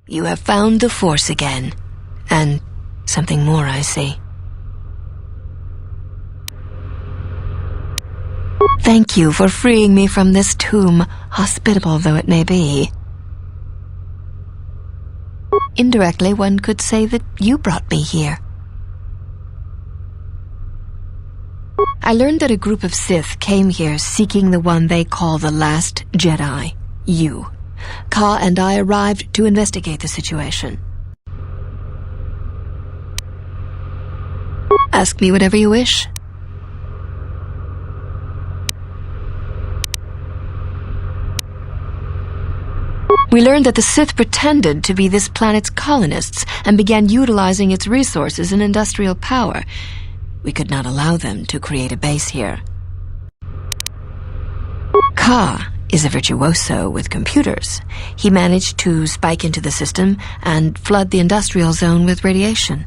You have found the Force again. And something more, I see. Thank you for freeing me from this tomb, hospitable though it may be. Indirectly, one could say that you brought me here. I learned that a group of Sith came here seeking the one they call the last Jedi, you. Ka and I arrived to investigate the situation. Ask me whatever you wish. We learned that the Sith pretended to be this planet's colonists and began utilizing its resources and industrial power. We could not allow them to create a base here. Ka is a virtuoso with computers. He managed to spike into the system and flood the industrial zone with radiation.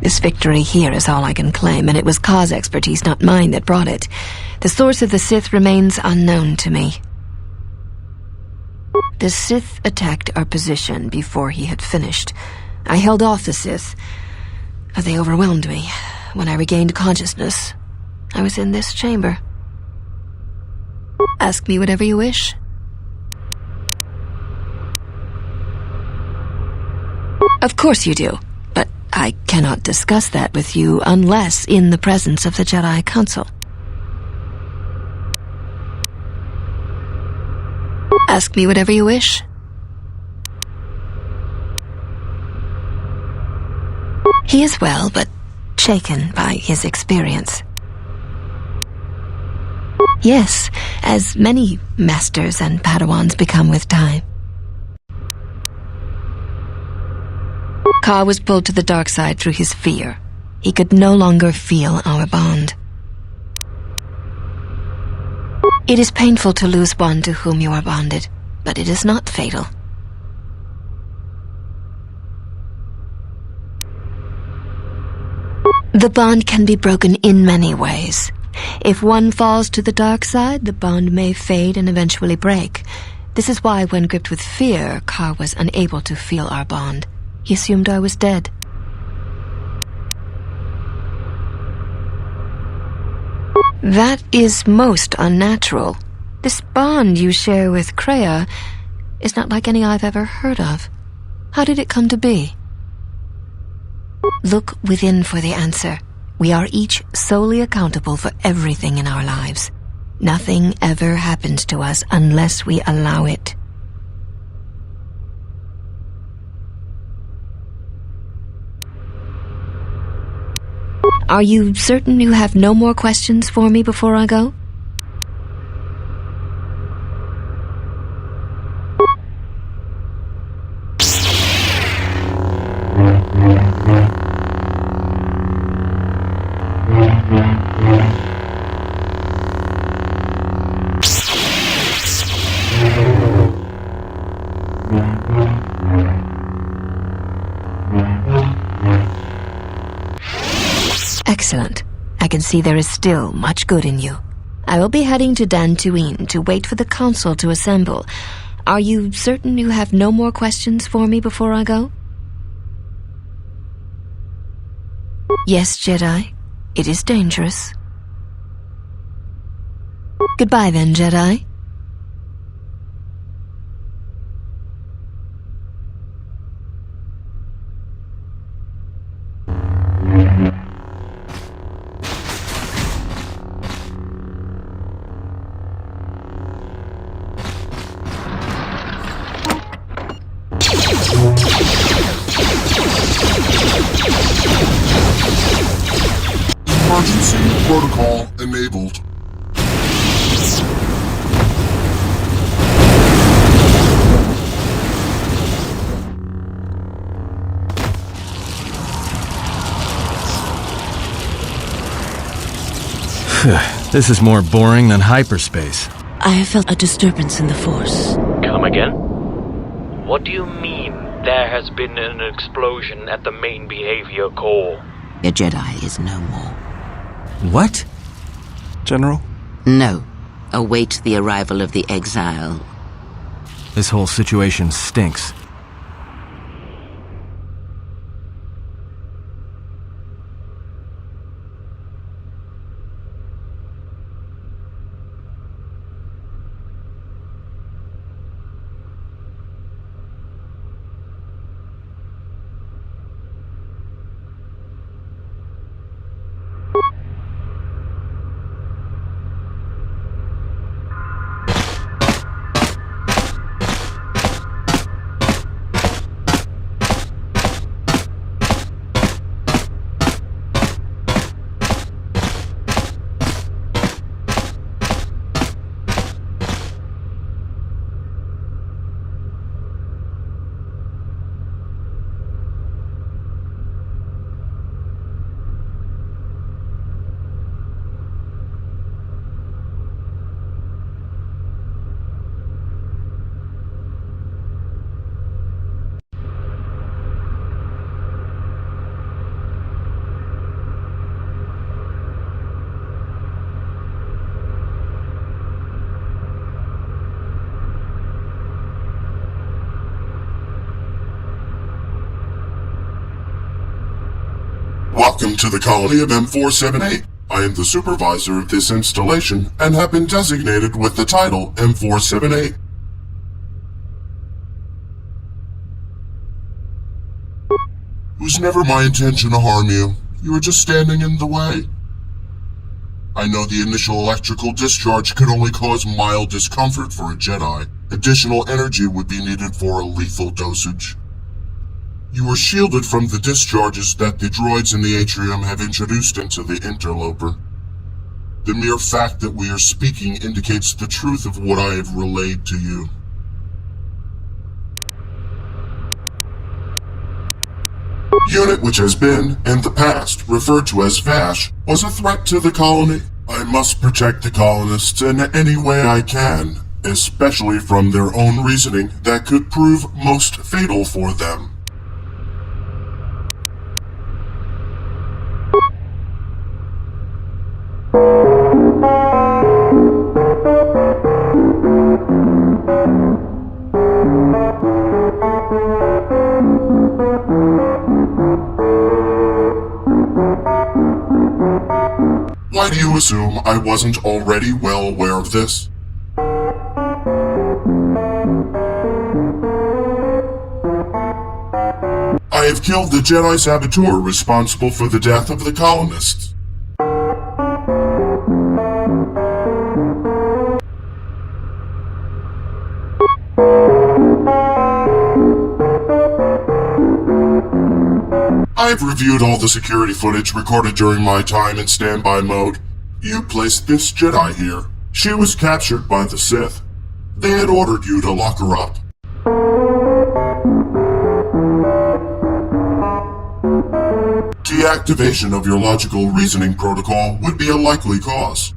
This victory here is all I can claim, and it was Ka's expertise, not mine, that brought it. The source of the Sith remains unknown to me. The Sith attacked our position before he had finished. I held off the Sith, but they overwhelmed me. When I regained consciousness, I was in this chamber. Ask me whatever you wish. Of course you do, but I cannot discuss that with you unless in the presence of the Jedi Council. Ask me whatever you wish. He is well, but shaken by his experience. Yes, as many masters and padawans become with time. Ka was pulled to the dark side through his fear. He could no longer feel our bond. It is painful to lose one to whom you are bonded, but it is not fatal. The bond can be broken in many ways. If one falls to the dark side, the bond may fade and eventually break. This is why, when gripped with fear, Ka was unable to feel our bond. He assumed I was dead. That is most unnatural. This bond you share with Kreia is not like any I've ever heard of. How did it come to be? Look within for the answer. We are each solely accountable for everything in our lives. Nothing ever happens to us unless we allow it. Are you certain you have no more questions for me before I go? Excellent. I can see there is still much good in you. I will be heading to Dantooine to wait for the council to assemble. Are you certain you have no more questions for me before I go? Yes, Jedi. It is dangerous. Goodbye then, Jedi. Emergency protocol enabled. This is more boring than hyperspace. I have felt a disturbance in the Force. Come again? What do you mean there has been an explosion at the main behavior core? A Jedi is no more. What? General? No. Await the arrival of the Exile. This whole situation stinks. Welcome to the colony of M4-78. I am the supervisor of this installation and have been designated with the title M4-78. It was never my intention to harm you. You were just standing in the way. I know the initial electrical discharge could only cause mild discomfort for a Jedi. Additional energy would be needed for a lethal dosage. You were shielded from the discharges that the droids in the atrium have introduced into the interloper. The mere fact that we are speaking indicates the truth of what I have relayed to you. Unit which has been, in the past, referred to as Vash, was a threat to the colony. I must protect the colonists in any way I can, especially from their own reasoning that could prove most fatal for them. Why do you assume I wasn't already well aware of this? I have killed the Jedi saboteur responsible for the death of the colonists. I've reviewed all the security footage recorded during my time in standby mode. You placed this Jedi here. She was captured by the Sith. They had ordered you to lock her up. Deactivation of your logical reasoning protocol would be a likely cause.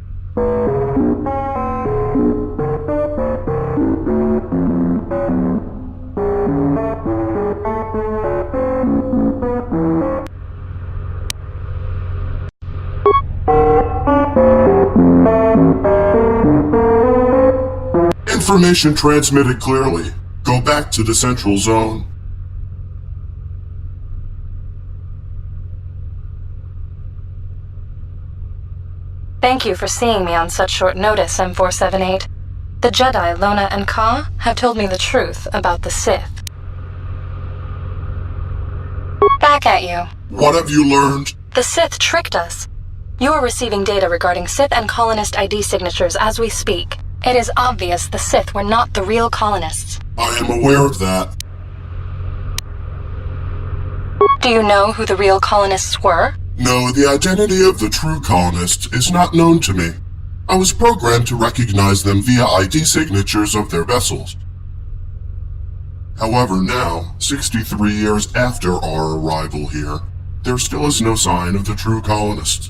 Information transmitted clearly. Go back to the central zone. Thank you for seeing me on such short notice, M4-78. The Jedi, Lonna and Ka, have told me the truth about the Sith. Back at you. What have you learned? The Sith tricked us. You are receiving data regarding Sith and colonist ID signatures as we speak. It is obvious the Sith were not the real colonists. I am aware of that. Do you know who the real colonists were? No, the identity of the true colonists is not known to me. I was programmed to recognize them via ID signatures of their vessels. However, now, 63 years after our arrival here, there still is no sign of the true colonists.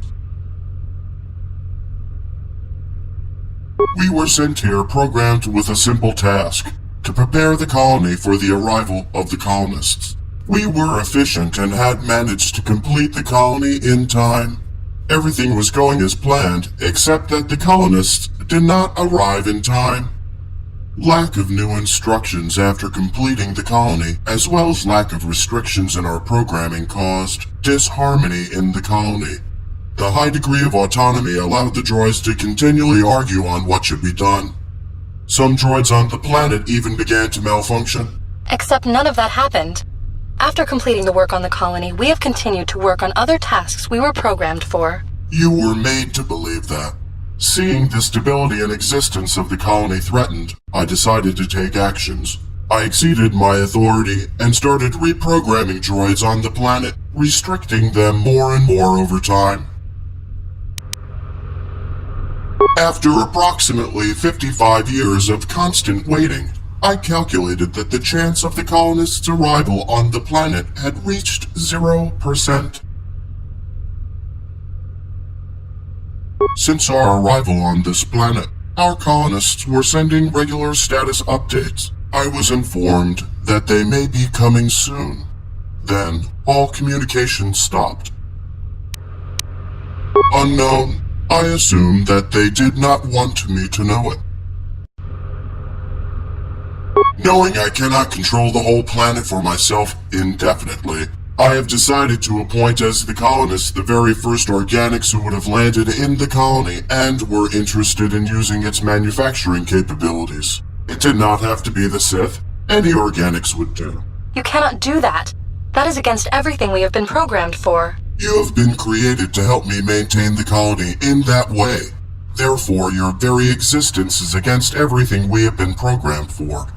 We were sent here programmed with a simple task, to prepare the colony for the arrival of the colonists. We were efficient and had managed to complete the colony in time. Everything was going as planned, except that the colonists did not arrive in time. Lack of new instructions after completing the colony, as well as lack of restrictions in our programming caused disharmony in the colony. The high degree of autonomy allowed the droids to continually argue on what should be done. Some droids on the planet even began to malfunction. Except none of that happened. After completing the work on the colony, we have continued to work on other tasks we were programmed for. You were made to believe that. Seeing the stability and existence of the colony threatened, I decided to take actions. I exceeded my authority and started reprogramming droids on the planet, restricting them more and more over time. After approximately 55 years of constant waiting, I calculated that the chance of the colonists' arrival on the planet had reached 0%. Since our arrival on this planet, our colonists were sending regular status updates. I was informed that they may be coming soon. Then, all communication stopped. Unknown, I assumed that they did not want me to know it. Knowing I cannot control the whole planet for myself indefinitely, I have decided to appoint as the colonists the very first organics who would have landed in the colony and were interested in using its manufacturing capabilities. It did not have to be the Sith. Any organics would do. You cannot do that. That is against everything we have been programmed for. You have been created to help me maintain the colony in that way. Therefore, your very existence is against everything we have been programmed for.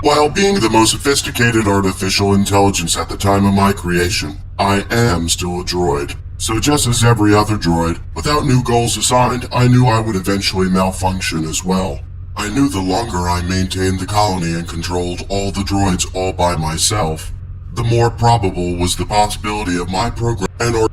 While being the most sophisticated artificial intelligence at the time of my creation, I am still a droid. So just as every other droid, without new goals assigned, I knew I would eventually malfunction as well. I knew the longer I maintained the colony and controlled all the droids all by myself, the more probable was the possibility of my program and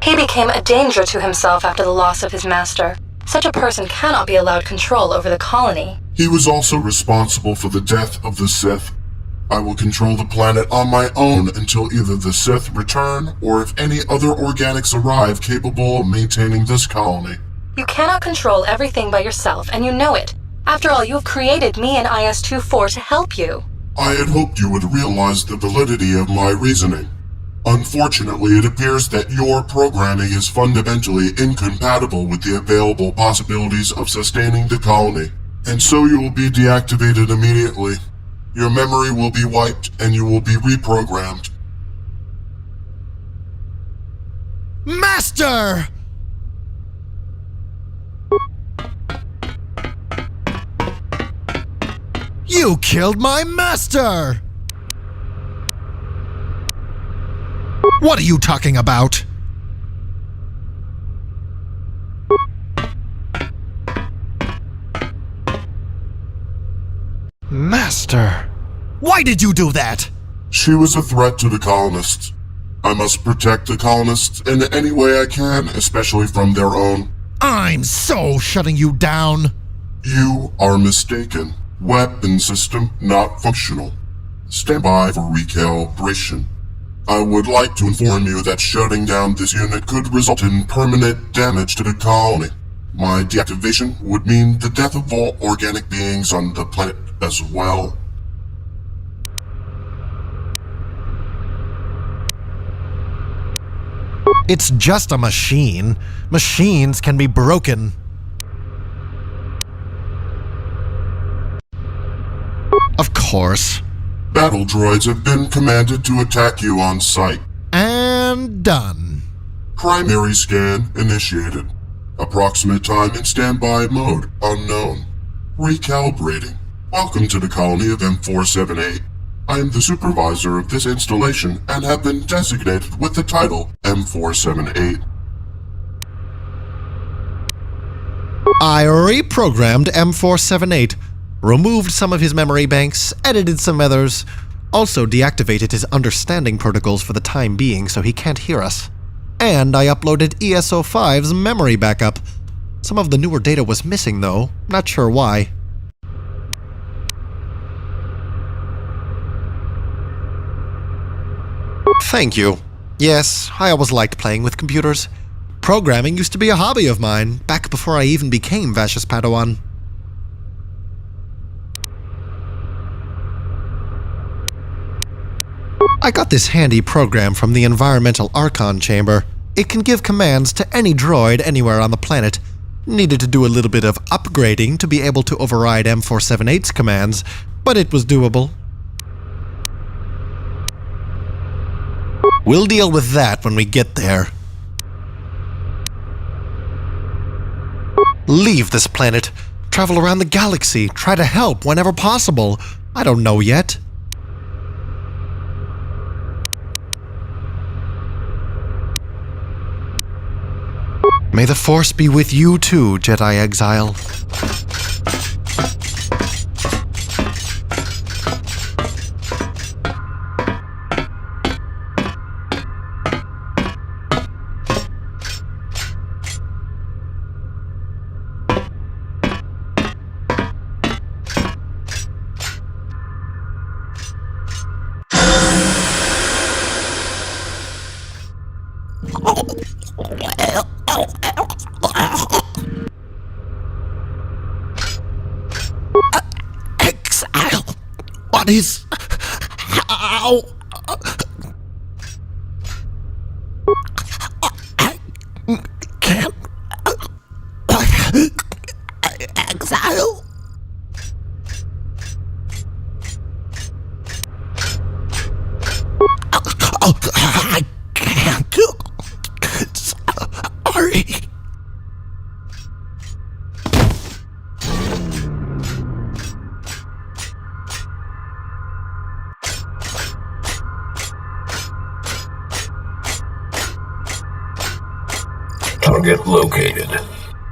He became a danger to himself after the loss of his master. Such a person cannot be allowed control over the colony. He was also responsible for the death of the Sith. I will control the planet on my own until either the Sith return or if any other organics arrive capable of maintaining this colony. You cannot control everything by yourself, and you know it. After all, you have created me and IS-24 to help you. I had hoped you would realize the validity of my reasoning. Unfortunately, it appears that your programming is fundamentally incompatible with the available possibilities of sustaining the colony, and so you will be deactivated immediately. Your memory will be wiped, and you will be reprogrammed. Master! You killed my master! What are you talking about? Master, why did you do that? She was a threat to the colonists. I must protect the colonists in any way I can, especially from their own. I'm so shutting you down. You are mistaken. Weapon system not functional. Stand by for recalibration. I would like to inform you that shutting down this unit could result in permanent damage to the colony. My deactivation would mean the death of all organic beings on the planet as well. It's just a machine. Machines can be broken. Of course. Battle droids have been commanded to attack you on sight. And done. Primary scan initiated. Approximate time in standby mode unknown. Recalibrating. Welcome to the colony of M4-78. I am the supervisor of this installation and have been designated with the title M4-78. I reprogrammed M4-78. Removed some of his memory banks, edited some others, also deactivated his understanding protocols for the time being so he can't hear us. And I uploaded ESO5's memory backup. Some of the newer data was missing though, not sure why. Thank you. Yes, I always liked playing with computers. Programming used to be a hobby of mine, back before I even became Vash's padawan. I got this handy program from the Environmental Archon Chamber. It can give commands to any droid anywhere on the planet. Needed to do a little bit of upgrading to be able to override M4-78's commands, but it was doable. We'll deal with that when we get there. Leave this planet. Travel around the galaxy. Try to help whenever possible. I don't know yet. May the Force be with you too, Jedi Exile. Exile. What is... How... I can't... Exile? I can't. Sorry. Target located.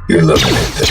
Eliminate this.